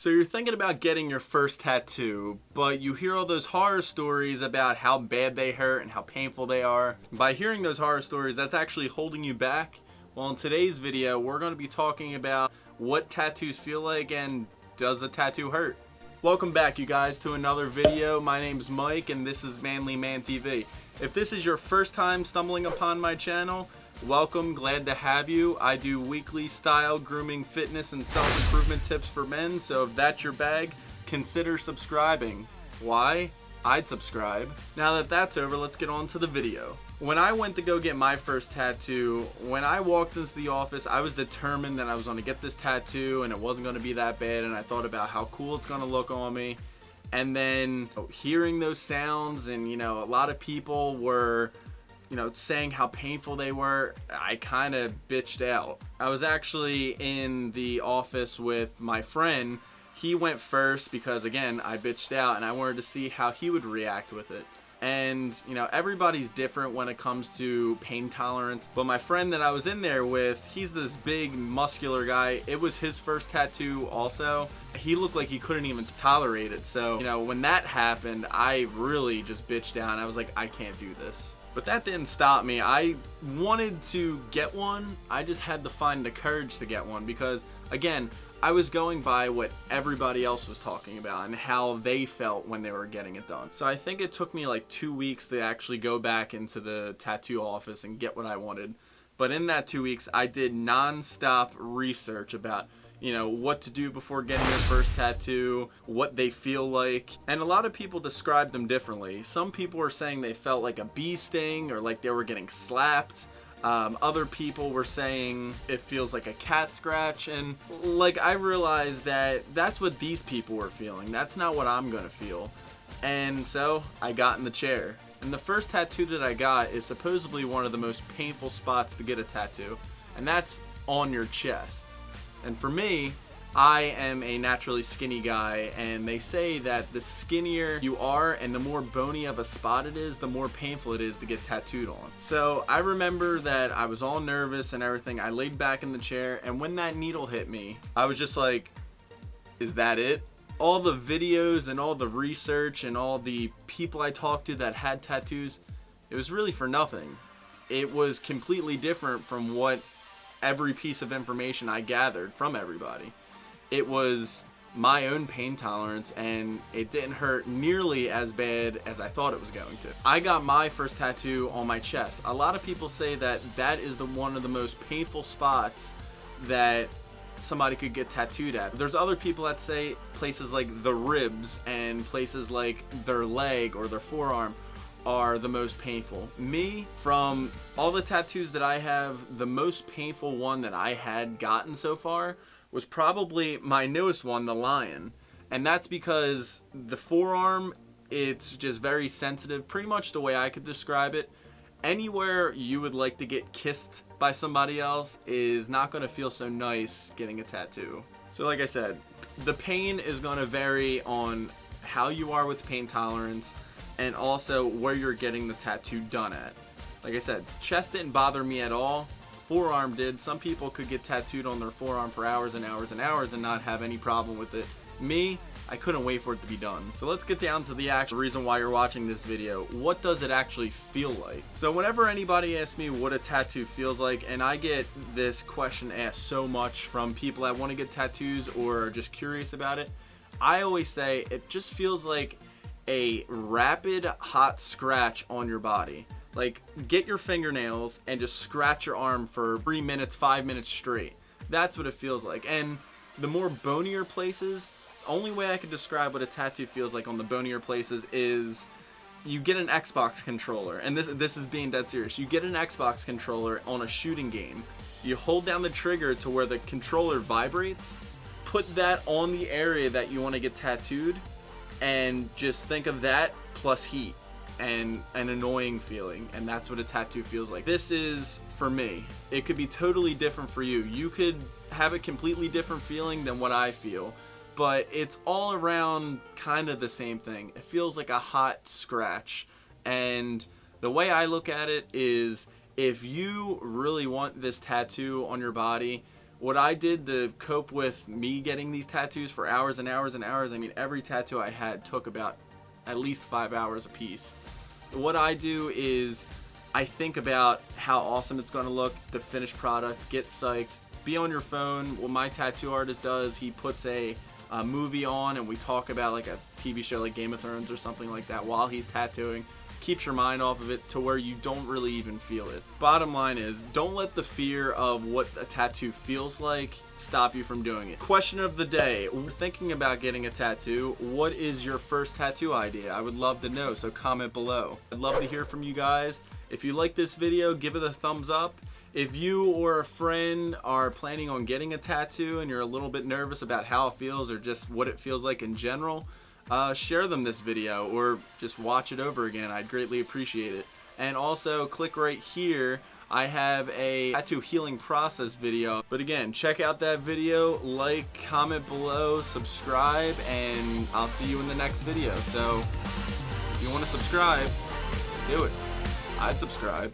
So you're thinking about getting your first tattoo, but you hear all those horror stories about how bad they hurt and how painful they are. By hearing those horror stories, that's actually holding you back. Well, in today's video, we're going to be talking about what tattoos feel like and does a tattoo hurt? Welcome back, you guys, to another video. My name's Mike and this is Manly Man TV. If this is your first time stumbling upon my channel, welcome, glad to have you. I do weekly style, grooming, fitness, and self-improvement tips for men, so if that's your bag, consider subscribing. Why? I'd subscribe. Now that that's over, let's get on to the video. When I went to go get my first tattoo, when I walked into the office, I was determined that I was going to get this tattoo and it wasn't going to be that bad, and I thought about how cool it's going to look on me. And then hearing those sounds and, a lot of people were saying how painful they were, I kind of bitched out. I was actually in the office with my friend. He went first because, again, I bitched out and I wanted to see how he would react with it. And, everybody's different when it comes to pain tolerance. But my friend that I was in there with, he's this big, muscular guy. It was his first tattoo also. He looked like he couldn't even tolerate it. So, when that happened, I really just bitched out. I was like, I can't do this. But that didn't stop me. I wanted to get one. I just had to find the courage to get one because, again, I was going by what everybody else was talking about and how they felt when they were getting it done. So I think it took me like 2 weeks to actually go back into the tattoo office and get what I wanted. But in that 2 weeks, I did non-stop research about what to do before getting your first tattoo, what they feel like. And a lot of people describe them differently. Some people were saying they felt like a bee sting or like they were getting slapped. Other people were saying it feels like a cat scratch. And I realized that that's what these people were feeling. That's not what I'm gonna feel. And so I got in the chair. And the first tattoo that I got is supposedly one of the most painful spots to get a tattoo. And that's on your chest. And for me, I am a naturally skinny guy, and they say that the skinnier you are and the more bony of a spot it is, the more painful it is to get tattooed on. So I remember that I was all nervous and everything. I laid back in the chair, and when that needle hit me, I was just like, is that it? All the videos and all the research and all the people I talked to that had tattoos, it was really for nothing. It was completely different from what every piece of information I gathered from everybody. It was my own pain tolerance, and it didn't hurt nearly as bad as I thought it was going to. I got my first tattoo on my chest. A lot of people say that that is one of the most painful spots that somebody could get tattooed at. There's other people that say places like the ribs and places like their leg or their forearm are the most painful. Me, from all the tattoos that I have, the most painful one that I had gotten so far was probably my newest one, the lion. And that's because the forearm, it's just very sensitive, pretty much the way I could describe it. Anywhere you would like to get kissed by somebody else is not going to feel so nice getting a tattoo. So like I said, the pain is going to vary on how you are with pain tolerance and also where you're getting the tattoo done at. Like I said, chest didn't bother me at all. Forearm did. Some people could get tattooed on their forearm for hours and hours and hours and not have any problem with it. Me, I couldn't wait for it to be done. So let's get down to the actual reason why you're watching this video. What does it actually feel like? So whenever anybody asks me what a tattoo feels like, and I get this question asked so much from people that want to get tattoos or are just curious about it, I always say it just feels like a rapid hot scratch on your body. Like, get your fingernails and just scratch your arm for 3 minutes, 5 minutes straight. That's what it feels like. And the more bonier places, only way I could describe what a tattoo feels like on the bonier places is you get an Xbox controller, and this is being dead serious. You get an Xbox controller on a shooting game. You hold down the trigger to where the controller vibrates, put that on the area that you want to get tattooed, and just think of that plus heat and an annoying feeling, and that's what a tattoo feels like. This is for me. It could be totally different for you. You could have a completely different feeling than what I feel, but it's all around kind of the same thing. It feels like a hot scratch, and the way I look at it is if you really want this tattoo on your body, What I did to cope with me getting these tattoos for hours and hours and hours, I mean, every tattoo I had took about at least 5 hours a piece. What I do is I think about how awesome it's going to look, the finished product, get psyched, be on your phone. What my tattoo artist does, he puts a movie on and we talk about like a TV show like Game of Thrones or something like that while he's tattooing. Keeps your mind off of it to where you don't really even feel it. Bottom line is, don't let the fear of what a tattoo feels like stop you from doing it. Question of the day: we're thinking about getting a tattoo. What is your first tattoo idea? I would love to know, so comment below. I'd love to hear from you guys. If you like this video, give it a thumbs up. If you or a friend are planning on getting a tattoo and you're a little bit nervous about how it feels or just what it feels like in general, share them this video or just watch it over again. I'd greatly appreciate it. And also click right here. I have a tattoo healing process video. But again, check out that video, like, comment below, subscribe, and I'll see you in the next video. So if you want to subscribe, do it. I'd subscribe.